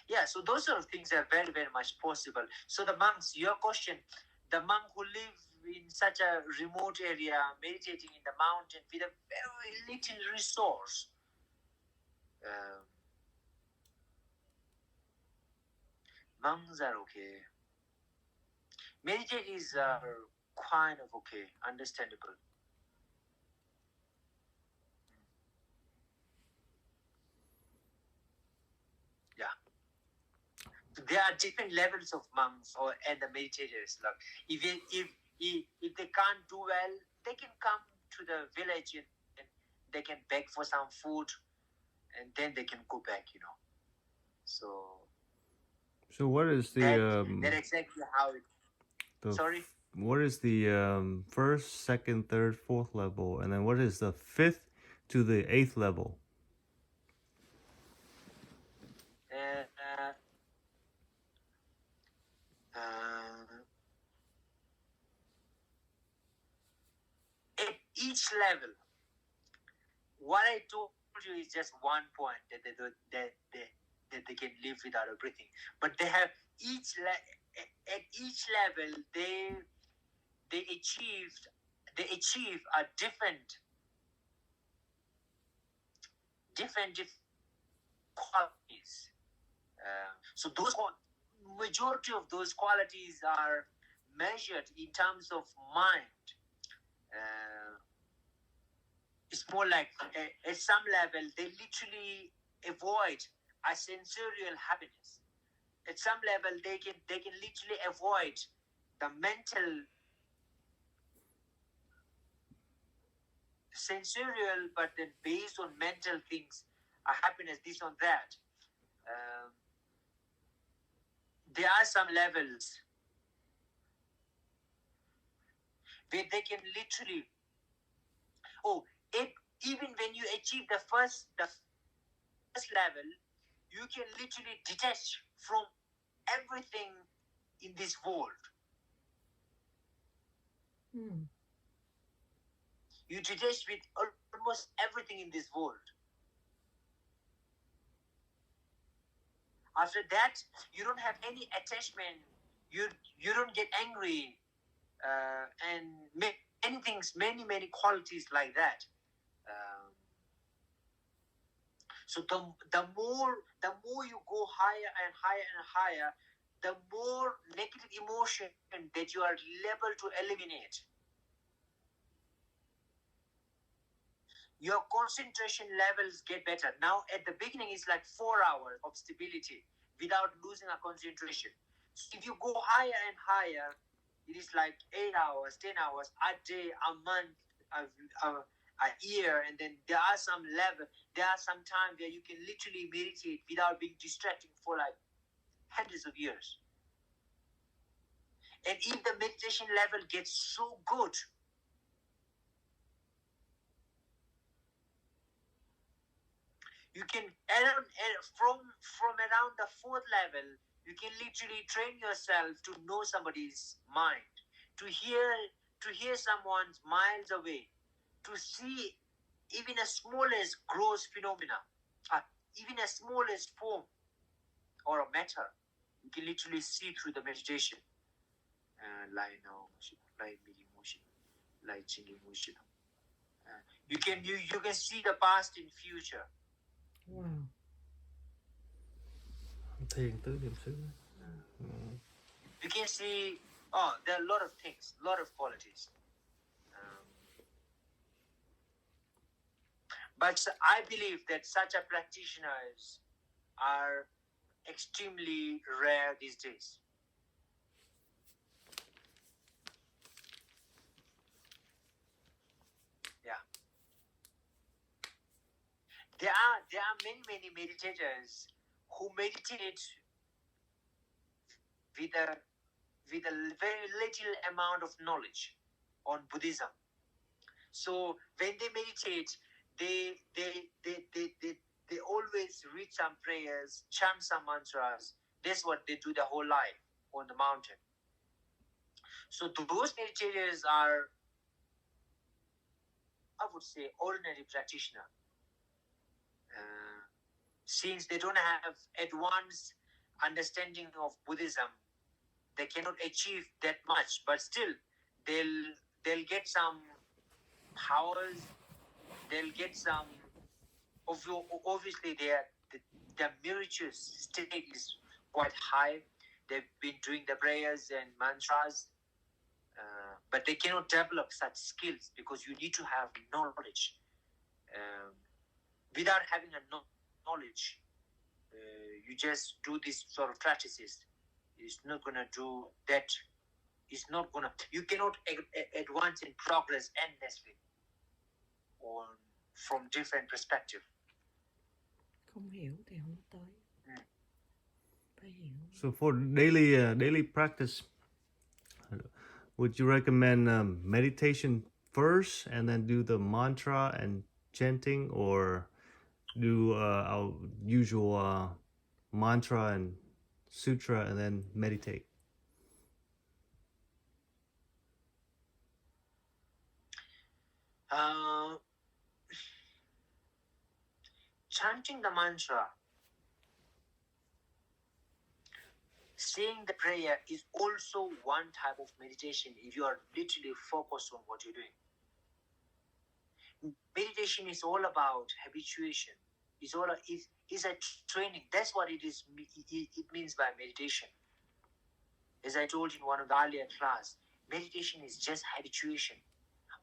Yeah, so those sort of things are very, very much possible. So the monks, your question, the monk who live in such a remote area, meditating in the mountain with a very little resource, monks are okay. Meditators are kind of okay, understandable. Yeah. There are different levels of monks and the meditators. Like if they can't do well, they can come to the village and they can beg for some food, and then they can go back. So what is that's exactly how it. Sorry. What is the first, second, third, fourth level, and then what is the fifth to the eighth level? At each level, what I told you is just one point that they can live without breathing, but they have at each level they achieve a different qualities. So those majority of those qualities are measured in terms of mind. It's more like at some level they literally avoid a sensorial happiness. At some level they can literally avoid the mental sensorial, but then based on mental things, happiness, this on that. There are some levels where they can literally, even when you achieve the first level, you can literally detach from everything in this world. You detach with almost everything in this world. After that, you don't have any attachment. You don't get angry, and many things, many qualities like that. So the more you go higher and higher and higher, the more negative emotion that you are able to eliminate. Your concentration levels get better. Now at the beginning it's like 4 hours of stability without losing a concentration. So if you go higher and higher, it is like 8 hours, 10 hours, a day, a month, a year, and then there are some time where you can literally meditate without being distracted for like hundreds of years. And if the meditation level gets so good, you can from around the fourth level, you can literally train yourself to know somebody's mind, to hear someone's miles away, to see even a smallest gross phenomena, even a smallest form or a matter. You can literally see through the meditation. Lie now, lie meeting motion, lie changing motion. You can see the past and future. Wow. Thiền tứ niệm xứ. You can see Oh, there are a lot of things, a lot of qualities. But I believe that such a practitioners are extremely rare these days. Yeah. There are many meditators who meditate with a very little amount of knowledge on Buddhism. So when they meditate, they always read some prayers, chant some mantras. That's what they do their whole life on the mountain. So those meditators are, I would say, ordinary practitioner. Since they don't have advanced understanding of Buddhism, they cannot achieve that much. But still, they'll get some powers. They'll get some. Obviously, their spiritual state is quite high. They've been doing the prayers and mantras, but they cannot develop such skills because you need to have knowledge. Without having a knowledge, you just do this sort of practices. It's not gonna do that. It's not gonna. You cannot advance and progress endlessly, on from different perspective. Không hiểu thì không tới. Phải hiểu. So for daily practice, would you recommend meditation first and then do the mantra and chanting, or do our usual mantra and sutra and then meditate? Chanting the mantra, saying the prayer is also one type of meditation if you are literally focused on what you're doing. Meditation is all about habituation. It's all is a training. That's what it is. It means by meditation. As I told you in one of the earlier class, meditation is just habituation.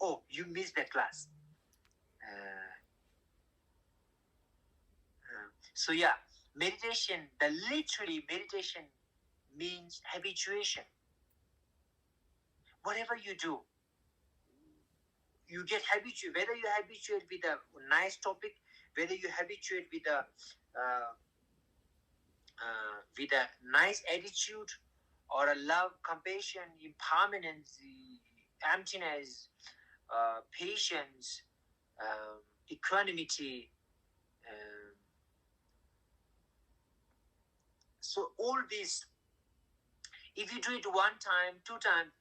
Oh, you missed that class. So yeah, meditation, literally meditation means habituation. Whatever you do, you get habituated. Whether you habituate with a nice topic, whether you habituate with a nice attitude, or a love, compassion, impermanence, emptiness, patience, equanimity. So all these, if you do it one time, two times,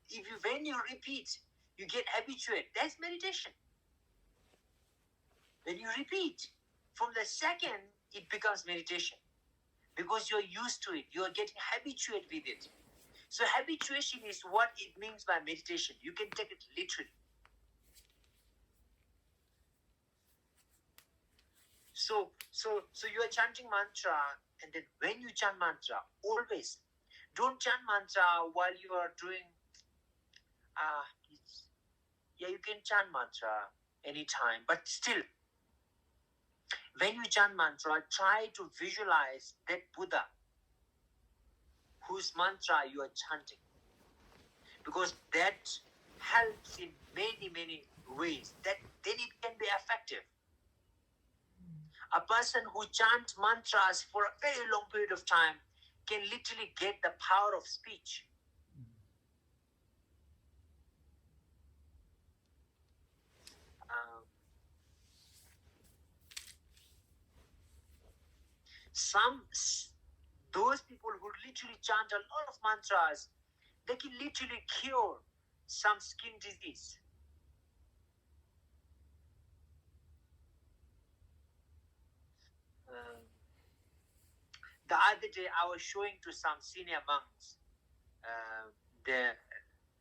when you repeat, you get habituated. That's meditation. When you repeat, from the second, it becomes meditation. Because you're used to it. You're getting habituated with it. So habituation is what it means by meditation. You can take it literally. So you are chanting mantra, and then when you chant mantra, always don't chant mantra while you are doing. You can chant mantra anytime, but still, when you chant mantra, try to visualize that Buddha whose mantra you are chanting, because that helps in many ways. Then it can be effective. A person who chants mantras for a very long period of time can literally get the power of speech. Those people who literally chant a lot of mantras, they can literally cure some skin disease. The other day, I was showing to some senior monks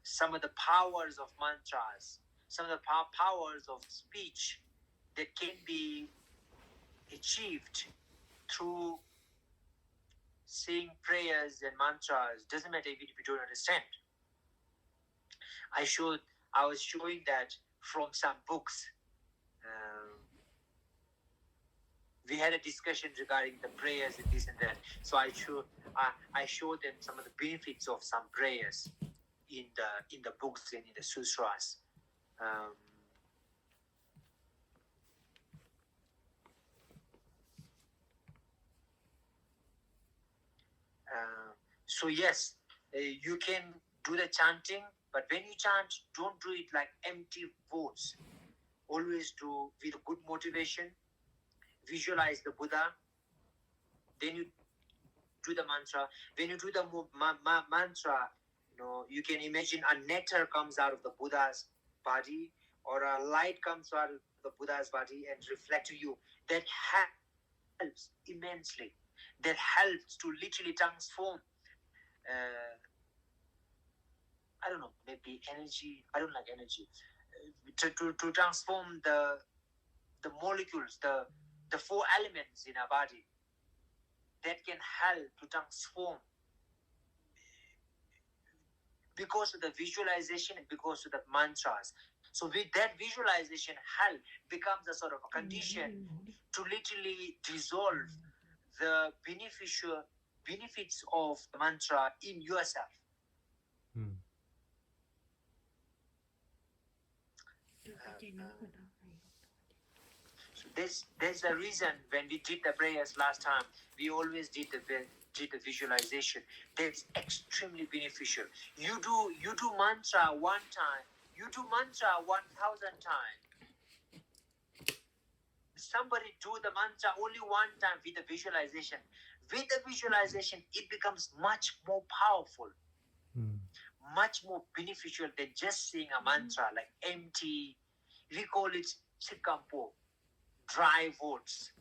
some of the powers of mantras, some of the powers of speech that can be achieved through saying prayers and mantras. Doesn't matter if you don't understand. I was showing that from some books. We had a discussion regarding the prayers and this and that. So I showed them some of the benefits of some prayers in the books and in the sutras. So yes, you can do the chanting, but when you chant, don't do it like empty words. Always do with good motivation. Visualize the Buddha. Then you do the mantra. When you do the mantra, you can imagine a nectar comes out of the Buddha's body, or a light comes out of the Buddha's body and reflect to you. That helps immensely. That helps to literally transform. I don't know, maybe energy. I don't like energy. To transform the molecules, the four elements in our body. That can help to transform because of the visualization and because of the mantras. So with that visualization, help becomes a sort of a condition to literally dissolve the benefits of the mantra in yourself. So there's a reason when we did the prayers last time, we always did the visualization. That's extremely beneficial. You do mantra one time, you do mantra 1,000 times. Somebody do the mantra only one time with the visualization. With the visualization, it becomes much more powerful, much more beneficial than just saying a mantra like empty. We call it sikampo, dry words.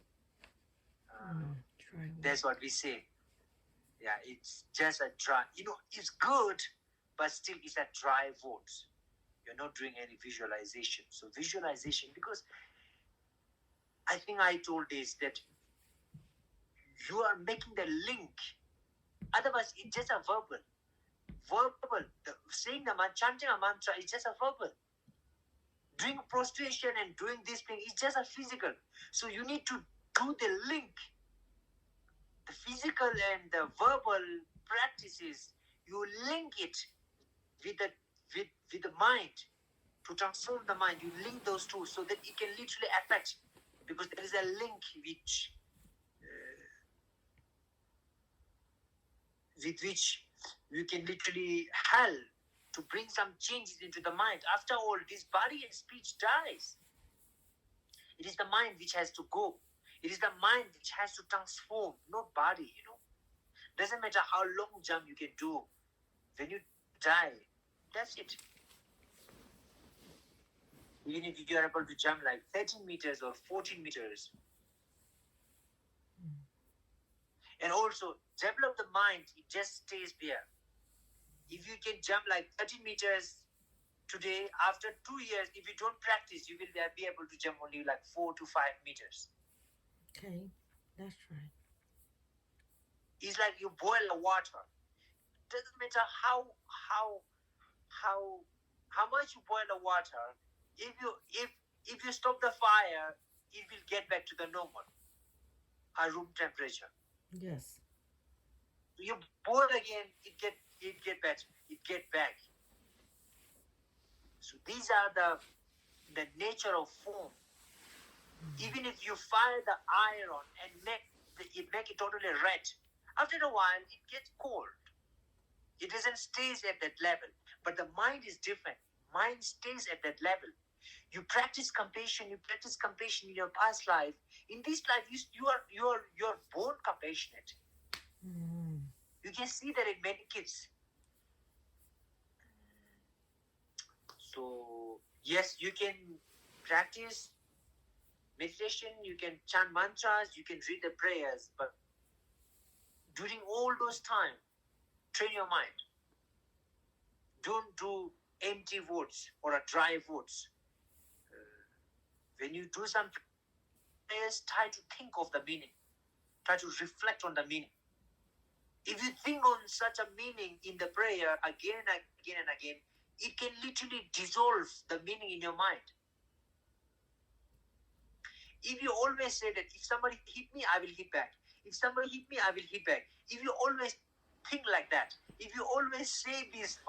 That's what we say. Yeah, it's just a dry. It's good, but still it's a dry words. You're not doing any visualization. So visualization, because I think I told this that you are making the link. Otherwise, it's just a verbal. Saying chanting a mantra is just a verbal. Doing prostration and doing this thing is just a physical. So you need to do the link. The physical and the verbal practices, you link it with the mind to transform the mind. You link those two so that it can literally affect, because there is a link with which you can literally help to bring some changes into the mind. After all, this body and speech dies. It is the mind which has to go. It is the mind which has to transform, not body. Doesn't matter how long jump you can do. When you die, that's it. Even if you are able to jump like 13 meters or 14 meters. And also, develop the mind, it just stays there. If you can jump like 13 meters today, after 2 years, if you don't practice, you will be able to jump only like 4 to 5 meters. Okay, that's right. It's like you boil the water. Doesn't matter how much you boil the water. If you stop the fire, it will get back to the normal, room temperature. Yes. You boil again, it get better. It get back. So these are the nature of form. Even if you fire the iron and make it totally red, after a while it gets cold. It doesn't stays at that level. But the mind is different. Mind stays at that level. You practice compassion. You practice compassion in your past life. In this life, you're born compassionate. You can see that in many kids. So yes, you can practice meditation. You can chant mantras. You can read the prayers. But during all those time, train your mind. Don't do empty words or a dry words. When you do some prayers, try to think of the meaning. Try to reflect on the meaning. If you think on such a meaning in the prayer again and again and again, it can literally dissolve the meaning in your mind. If you always say that if somebody hit me, I will hit back. If somebody hit me, I will hit back. If you always think like that, if you always say this,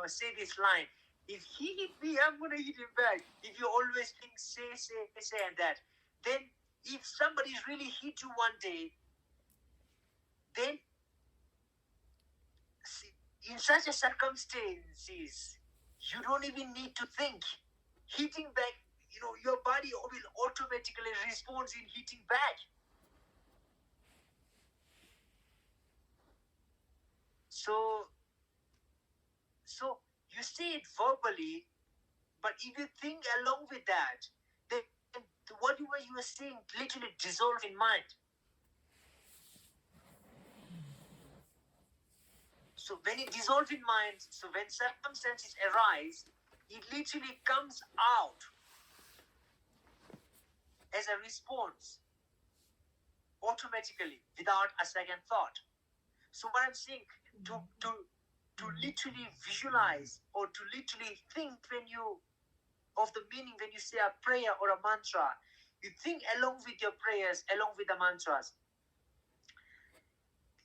say this line, if he hit me, I'm gonna hit him back. If you always think, say, and that, then if somebody really hit you one day, then in such a circumstances, you don't even need to think. Hitting back, your body will automatically respond in hitting back. So you say it verbally, but if you think along with that, then whatever you are saying literally dissolve in mind. So when it dissolves in mind, so when circumstances arise, it literally comes out as a response automatically without a second thought. So what I'm saying, to literally visualize or to literally think of the meaning when you say a prayer or a mantra, you think along with your prayers, along with the mantras.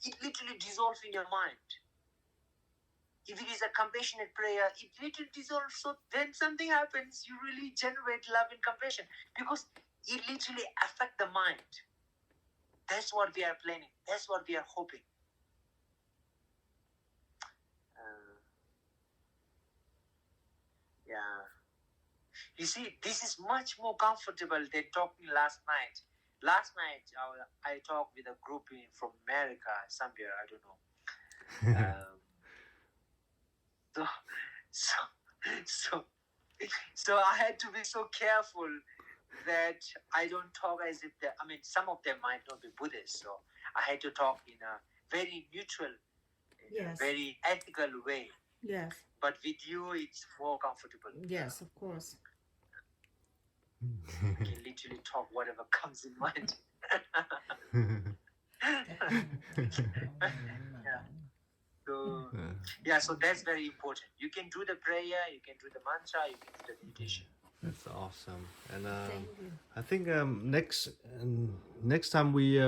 It literally dissolves in your mind. If it is a compassionate prayer, it literally dissolves. So then something happens, you really generate love and compassion because it literally affects the mind. That's what we are planning. That's what we are hoping. Yeah. You see, this is much more comfortable than talking last night. Last night, I talked with a group from America, somewhere, I don't know. So I had to be so careful that I don't talk as if some of them might not be Buddhist, so I had to talk in a very neutral, Yes. very ethical way. Yes. But with you, it's more comfortable. Yes, of course. You can literally talk whatever comes in mind. So that's very important. You can do the prayer, you can do the mantra, you can do the meditation. That's awesome. And Thank you. I think next time we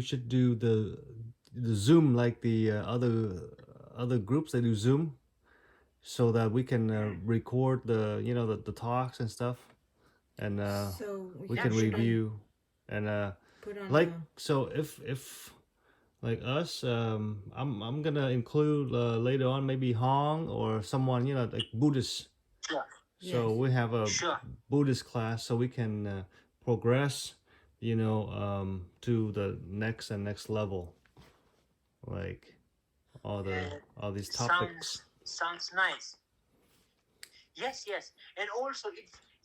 should do the Zoom like the other groups that do Zoom, so that we can record the talks and stuff, and So we can actually review and put on like so if like us, I'm gonna include later on maybe Hong or someone like Buddhist. Sure. So Yes. we have a Sure. Buddhist class, so we can progress, to the next level, like all these topics. Sounds nice. Yes, and also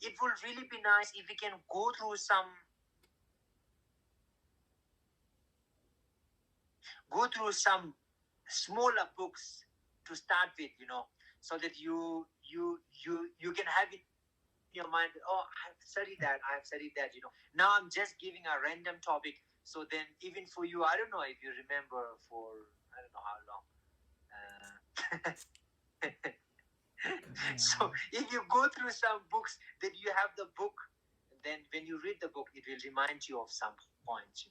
it will really be nice if we can go through some smaller books to start with, so that you can have it in your mind. Oh, I have studied that. Now I'm just giving a random topic. So then, even for you, I don't know if you remember for I don't know how long. So if you go through some books, then you have the book. Then when you read the book, it will remind you of some points.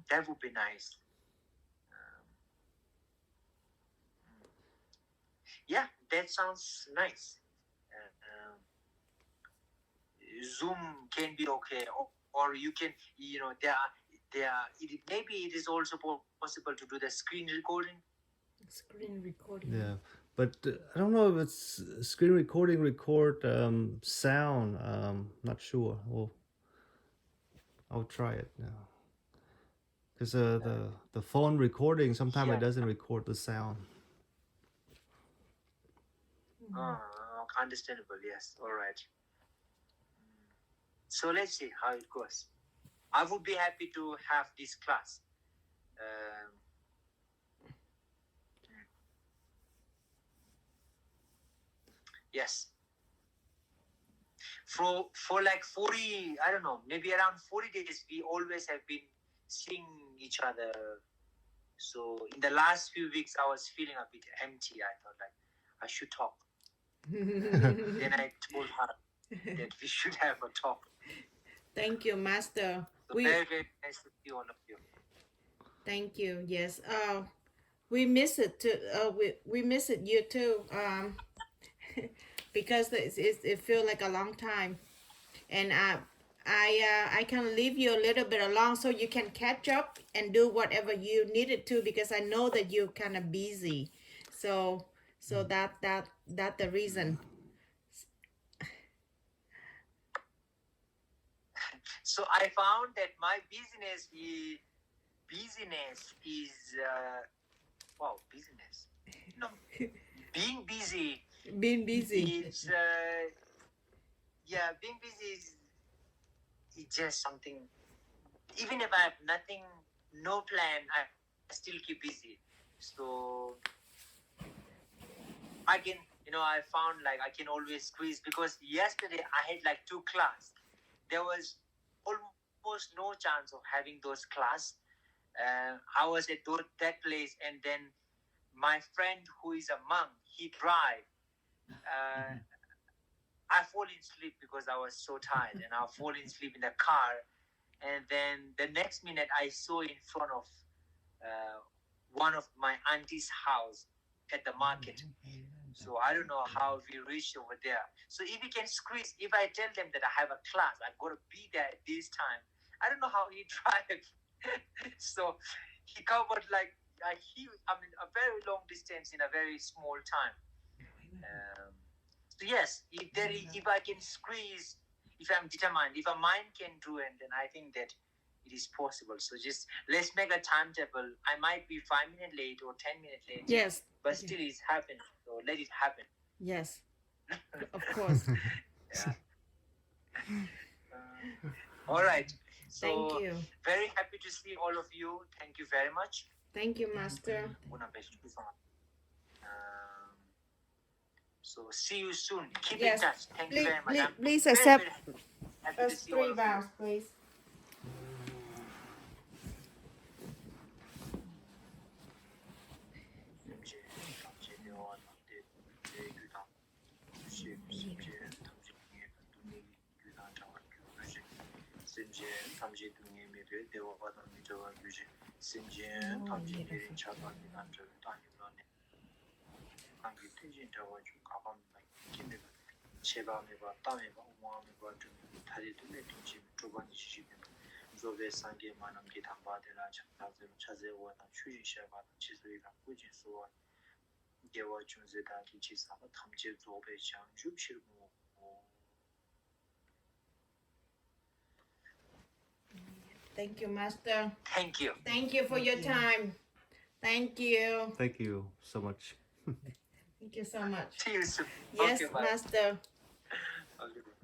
That would be nice. Yeah, that sounds nice. Zoom can be okay, or you can, maybe it is also possible to do the screen recording. screen recording. Yeah, but I don't know if it's screen recording record sound. Not sure. I'll try it now. Because the phone recording sometimes it doesn't record the sound. Understandable, yes. All right. So let's see how it goes. I would be happy to have this class. Yes. For like 40, I don't know, maybe around 40 days, we always have been seeing each other So in the last few weeks, I was feeling a bit empty. I thought like I should talk. Then I told her that we should have a talk. Thank you, Master. So very, very nice to see all of you. Thank you. Yes. We miss it too. We miss it you too. Because it feels like a long time, and I can leave you a little bit along so you can catch up and do whatever you needed to, because I know that you're kind of busy. So that the reason. So I found that my business is business. No, being busy. Being busy. It's being busy is just something. Even if I have nothing, no plan, I still keep busy. So I can, I found like I can always squeeze, because yesterday I had like 2 class. There was almost no chance of having those class. I was at that place, and then my friend who is a monk, he drive. I fall in sleep because I was so tired, and I fall in sleep in the car. And then the next minute, I saw in front of one of my auntie's house at the market. So I don't know how we reached over there. So if we can squeeze, if I tell them that I have a class, I've got to be there at this time. I don't know how he drive. So he covered like a very long distance in a very small time. So yes, if I can squeeze, if I'm determined, if a mind can do it, then I think that it is possible. So just let's make a timetable. I might be 5 minutes late or 10 minutes late. Yes. But still it's happened. So let it happen. Yes. Of course. Yeah. All right. So Thank you. very happy to see all of you. Thank you very much. Thank you, Master. So see you soon. Keep Yes. in touch. Thank you very much. I'm Please very, accept very happy to us see all 3 of you. vows, please. Thank you, Master. Thank you. Thank you for your time. Thank you. Thank you so much. Thank you so much. See you soon. Yes, Okay, bye. Master. Okay, bye.